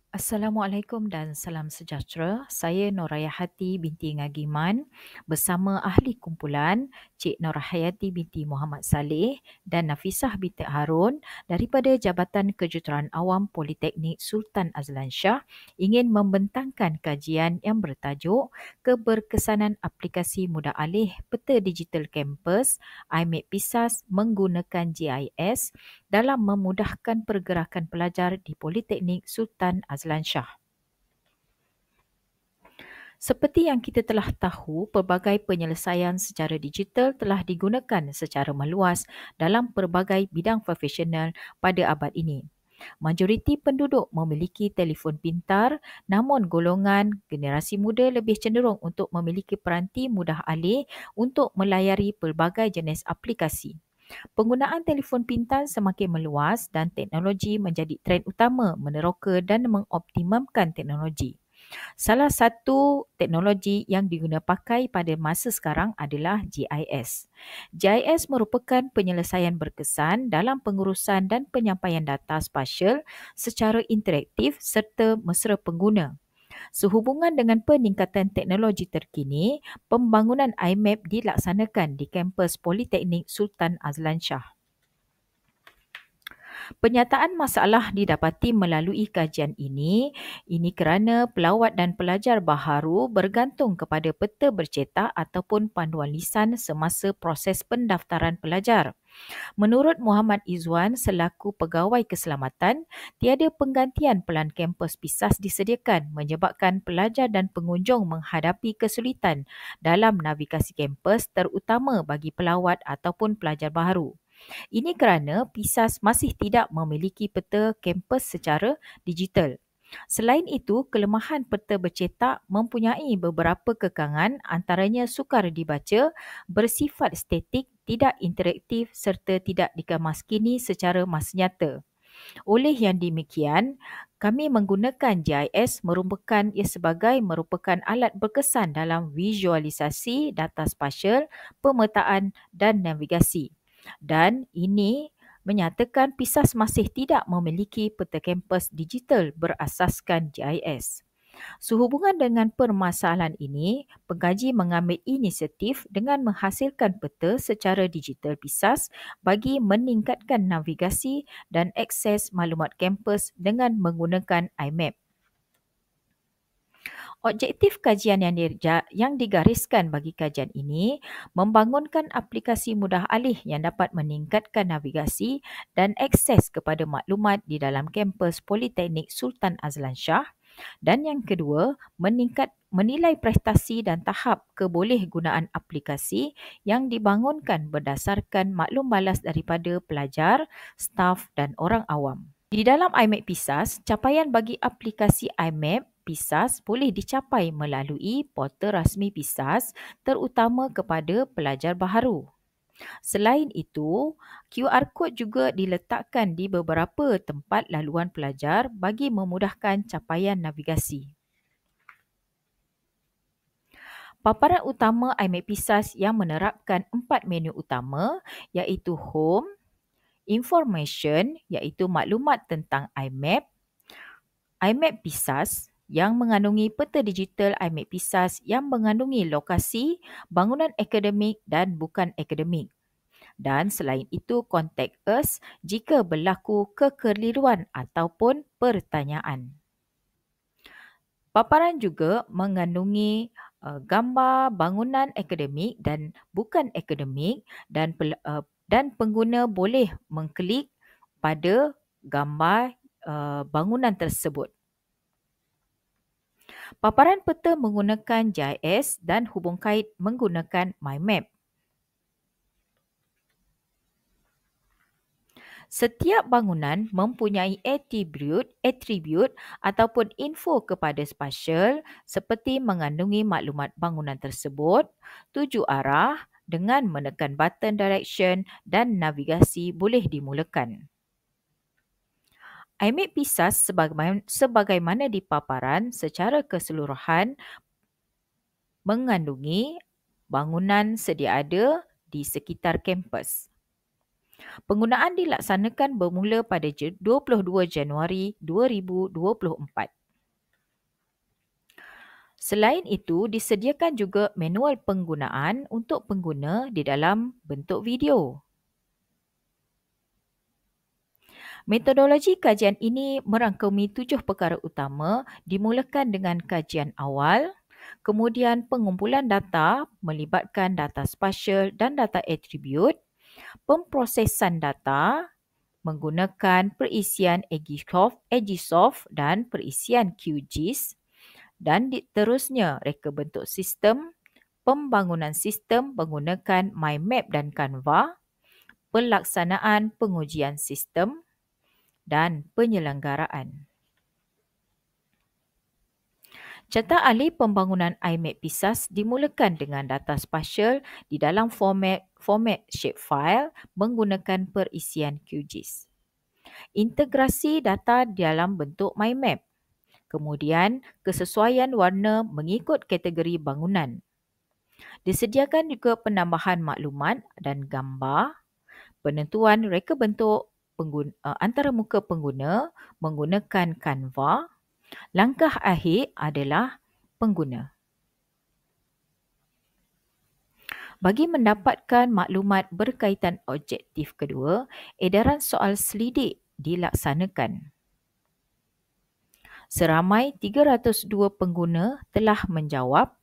Assalamualaikum dan salam sejahtera. Saya Norayahati binti Ngagiman bersama ahli kumpulan Cik Norahayati binti Muhammad Saleh dan Nafisah binti Harun daripada Jabatan Kejuruteraan Awam Politeknik Sultan Azlan Shah ingin membentangkan kajian yang bertajuk Keberkesanan Aplikasi Mudah Alih Peta Digital Kampus IMEC PISAS menggunakan GIS dalam memudahkan pergerakan pelajar di Politeknik Sultan Azlan Shah. Seperti yang kita telah tahu, pelbagai penyelesaian secara digital telah digunakan secara meluas dalam pelbagai bidang profesional pada abad ini. Majoriti penduduk memiliki telefon pintar, namun golongan generasi muda lebih cenderung untuk memiliki peranti mudah alih untuk melayari pelbagai jenis aplikasi. Penggunaan telefon pintar semakin meluas dan teknologi menjadi trend utama meneroka dan mengoptimumkan teknologi. Salah satu teknologi yang digunakan pakai pada masa sekarang adalah GIS. GIS merupakan penyelesaian berkesan dalam pengurusan dan penyampaian data spasial secara interaktif serta mesra pengguna. Sehubungan dengan peningkatan teknologi terkini, pembangunan IMEP dilaksanakan di kampus Politeknik Sultan Azlan Shah. Penyataan masalah didapati melalui kajian ini kerana pelawat dan pelajar baharu bergantung kepada peta bercetak ataupun panduan lisan semasa proses pendaftaran pelajar. Menurut Muhammad Izwan selaku pegawai keselamatan, tiada penggantian pelan kampus PISAS disediakan menyebabkan pelajar dan pengunjung menghadapi kesulitan dalam navigasi kampus terutama bagi pelawat ataupun pelajar baharu. Ini kerana PISAS masih tidak memiliki peta kampus secara digital. Selain itu, kelemahan peta bercetak mempunyai beberapa kekangan antaranya sukar dibaca, bersifat statik, tidak interaktif serta tidak dikemaskini secara masa nyata. Oleh yang demikian, kami menggunakan GIS merupakan alat berkesan dalam visualisasi data spasial, pemetaan dan navigasi. Dan ini menyatakan PISAS masih tidak memiliki peta kampus digital berasaskan GIS. Sehubungan dengan permasalahan ini, pengkaji mengambil inisiatif dengan menghasilkan peta secara digital PISAS bagi meningkatkan navigasi dan akses maklumat kampus dengan menggunakan IMAP. Objektif kajian yang digariskan bagi kajian ini membangunkan aplikasi mudah alih yang dapat meningkatkan navigasi dan akses kepada maklumat di dalam kampus Politeknik Sultan Azlan Shah. Dan yang kedua, menilai prestasi dan tahap kebolehgunaan aplikasi yang dibangunkan berdasarkan maklum balas daripada pelajar, staf dan orang awam. Di dalam IMAP PISAS, capaian bagi aplikasi IMAP PISAS boleh dicapai melalui portal rasmi PISAS terutama kepada pelajar baharu. Selain itu, QR Code juga diletakkan di beberapa tempat laluan pelajar bagi memudahkan capaian navigasi. Paparan utama IMAP PISAS yang menerapkan 4 menu utama iaitu Home, Information iaitu maklumat tentang IMAP, IMAP PISAS yang mengandungi peta digital IMAP PISAS yang mengandungi lokasi, bangunan akademik dan bukan akademik. Dan selain itu, contact us jika berlaku kekeliruan ataupun pertanyaan. Paparan juga mengandungi gambar bangunan akademik dan bukan akademik dan pengguna boleh mengklik pada gambar bangunan tersebut. Paparan peta menggunakan GIS dan hubung kait menggunakan MyMap. Setiap bangunan mempunyai atribut ataupun info kepada spasial seperti mengandungi maklumat bangunan tersebut, tuju arah dengan menekan button direction dan navigasi boleh dimulakan. IMAP PISAS sebagaimana di paparan secara keseluruhan mengandungi bangunan sedia ada di sekitar kampus. Penggunaan dilaksanakan bermula pada 22 Januari 2024. Selain itu, disediakan juga manual penggunaan untuk pengguna di dalam bentuk video. Metodologi kajian ini merangkumi 7 perkara utama, dimulakan dengan kajian awal, kemudian pengumpulan data melibatkan data spasial dan data atribut, pemprosesan data menggunakan perisian Agisoft dan perisian QGIS, dan terusnya reka bentuk sistem, pembangunan sistem menggunakan MyMap dan Canva, pelaksanaan pengujian sistem dan penyelenggaraan. Carta ahli pembangunan IMAP PISAS dimulakan dengan data spasial di dalam format shapefile menggunakan perisian QGIS. Integrasi data dalam bentuk MyMap. Kemudian, kesesuaian warna mengikut kategori bangunan. Disediakan juga penambahan maklumat dan gambar, penentuan reka bentuk antarmuka pengguna menggunakan Canva. Langkah akhir adalah pengguna. Bagi mendapatkan maklumat berkaitan objektif kedua, edaran soal selidik dilaksanakan. Seramai 302 pengguna telah menjawab.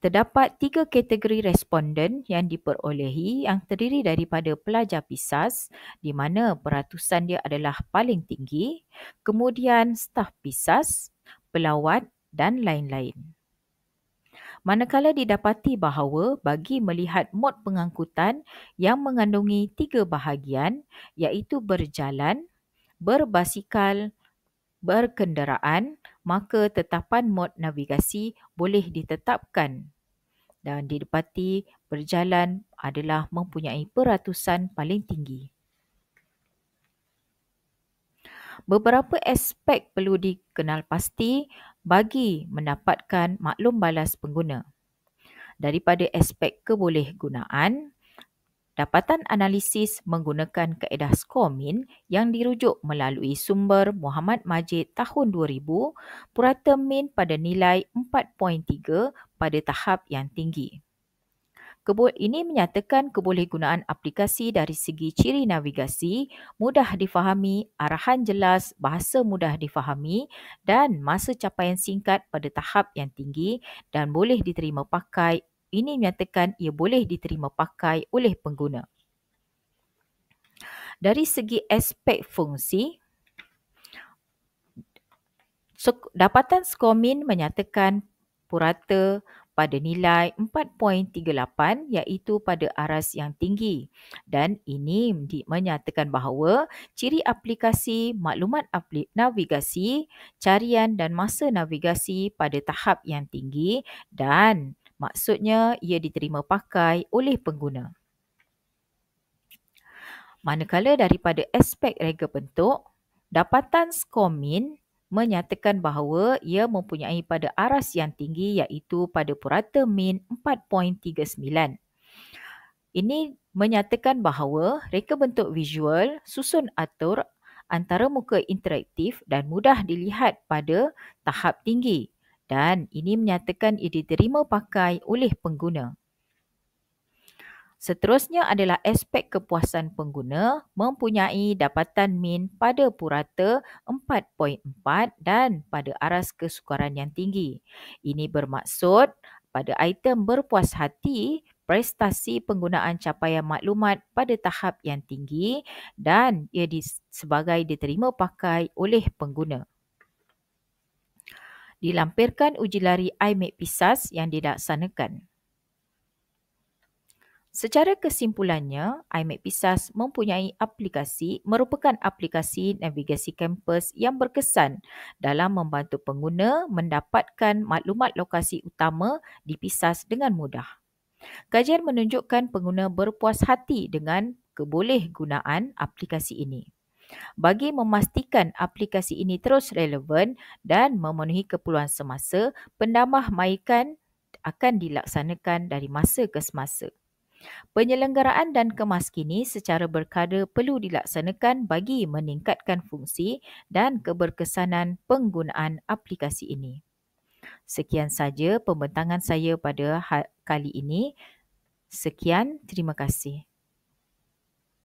Terdapat 3 kategori responden yang diperolehi yang terdiri daripada pelajar PISAS di mana peratusan dia adalah paling tinggi, kemudian staf PISAS, pelawat dan lain-lain. Manakala didapati bahawa bagi melihat mod pengangkutan yang mengandungi 3 bahagian iaitu berjalan, berbasikal, berkenderaan, maka tetapan mod navigasi boleh ditetapkan dan didapati berjalan adalah mempunyai peratusan paling tinggi. Beberapa aspek perlu dikenal pasti bagi mendapatkan maklum balas pengguna. Daripada aspek kebolehgunaan, dapatan analisis menggunakan kaedah SCORMIN yang dirujuk melalui sumber Muhammad Majid tahun 2000, purata min pada nilai 4.3 pada tahap yang tinggi. Ini menyatakan kebolehgunaan aplikasi dari segi ciri navigasi, mudah difahami, arahan jelas, bahasa mudah difahami dan masa capaian singkat pada tahap yang tinggi dan boleh diterima pakai. Ini menyatakan ia boleh diterima pakai oleh pengguna. Dari segi aspek fungsi, dapatan SCORMIN menyatakan purata pada nilai 4.38 iaitu pada aras yang tinggi dan ini menyatakan bahawa ciri aplikasi, maklumat navigasi, carian dan masa navigasi pada tahap yang tinggi dan maksudnya ia diterima pakai oleh pengguna. Manakala daripada aspek rega bentuk, dapatan SCORMIN menyatakan bahawa ia mempunyai pada aras yang tinggi iaitu pada purata min 4.39. Ini menyatakan bahawa reka bentuk visual, susun atur, antaramuka interaktif dan mudah dilihat pada tahap tinggi dan ini menyatakan ia diterima pakai oleh pengguna. Seterusnya adalah aspek kepuasan pengguna mempunyai dapatan min pada purata 4.4 dan pada aras kesukaran yang tinggi. Ini bermaksud pada item berpuas hati, prestasi penggunaan capaian maklumat pada tahap yang tinggi dan ia sebagai diterima pakai oleh pengguna. Dilampirkan uji lari IMAP PISAS yang dilaksanakan. Secara kesimpulannya, IMAP PISAS merupakan aplikasi navigasi kampus yang berkesan dalam membantu pengguna mendapatkan maklumat lokasi utama di PISAS dengan mudah. Kajian menunjukkan pengguna berpuas hati dengan kebolehgunaan aplikasi ini. Bagi memastikan aplikasi ini terus relevan dan memenuhi keperluan semasa, pendamaikan akan dilaksanakan dari masa ke semasa. Penyelenggaraan dan kemaskini secara berkala perlu dilaksanakan bagi meningkatkan fungsi dan keberkesanan penggunaan aplikasi ini. Sekian saja pembentangan saya pada kali ini. Sekian, terima kasih.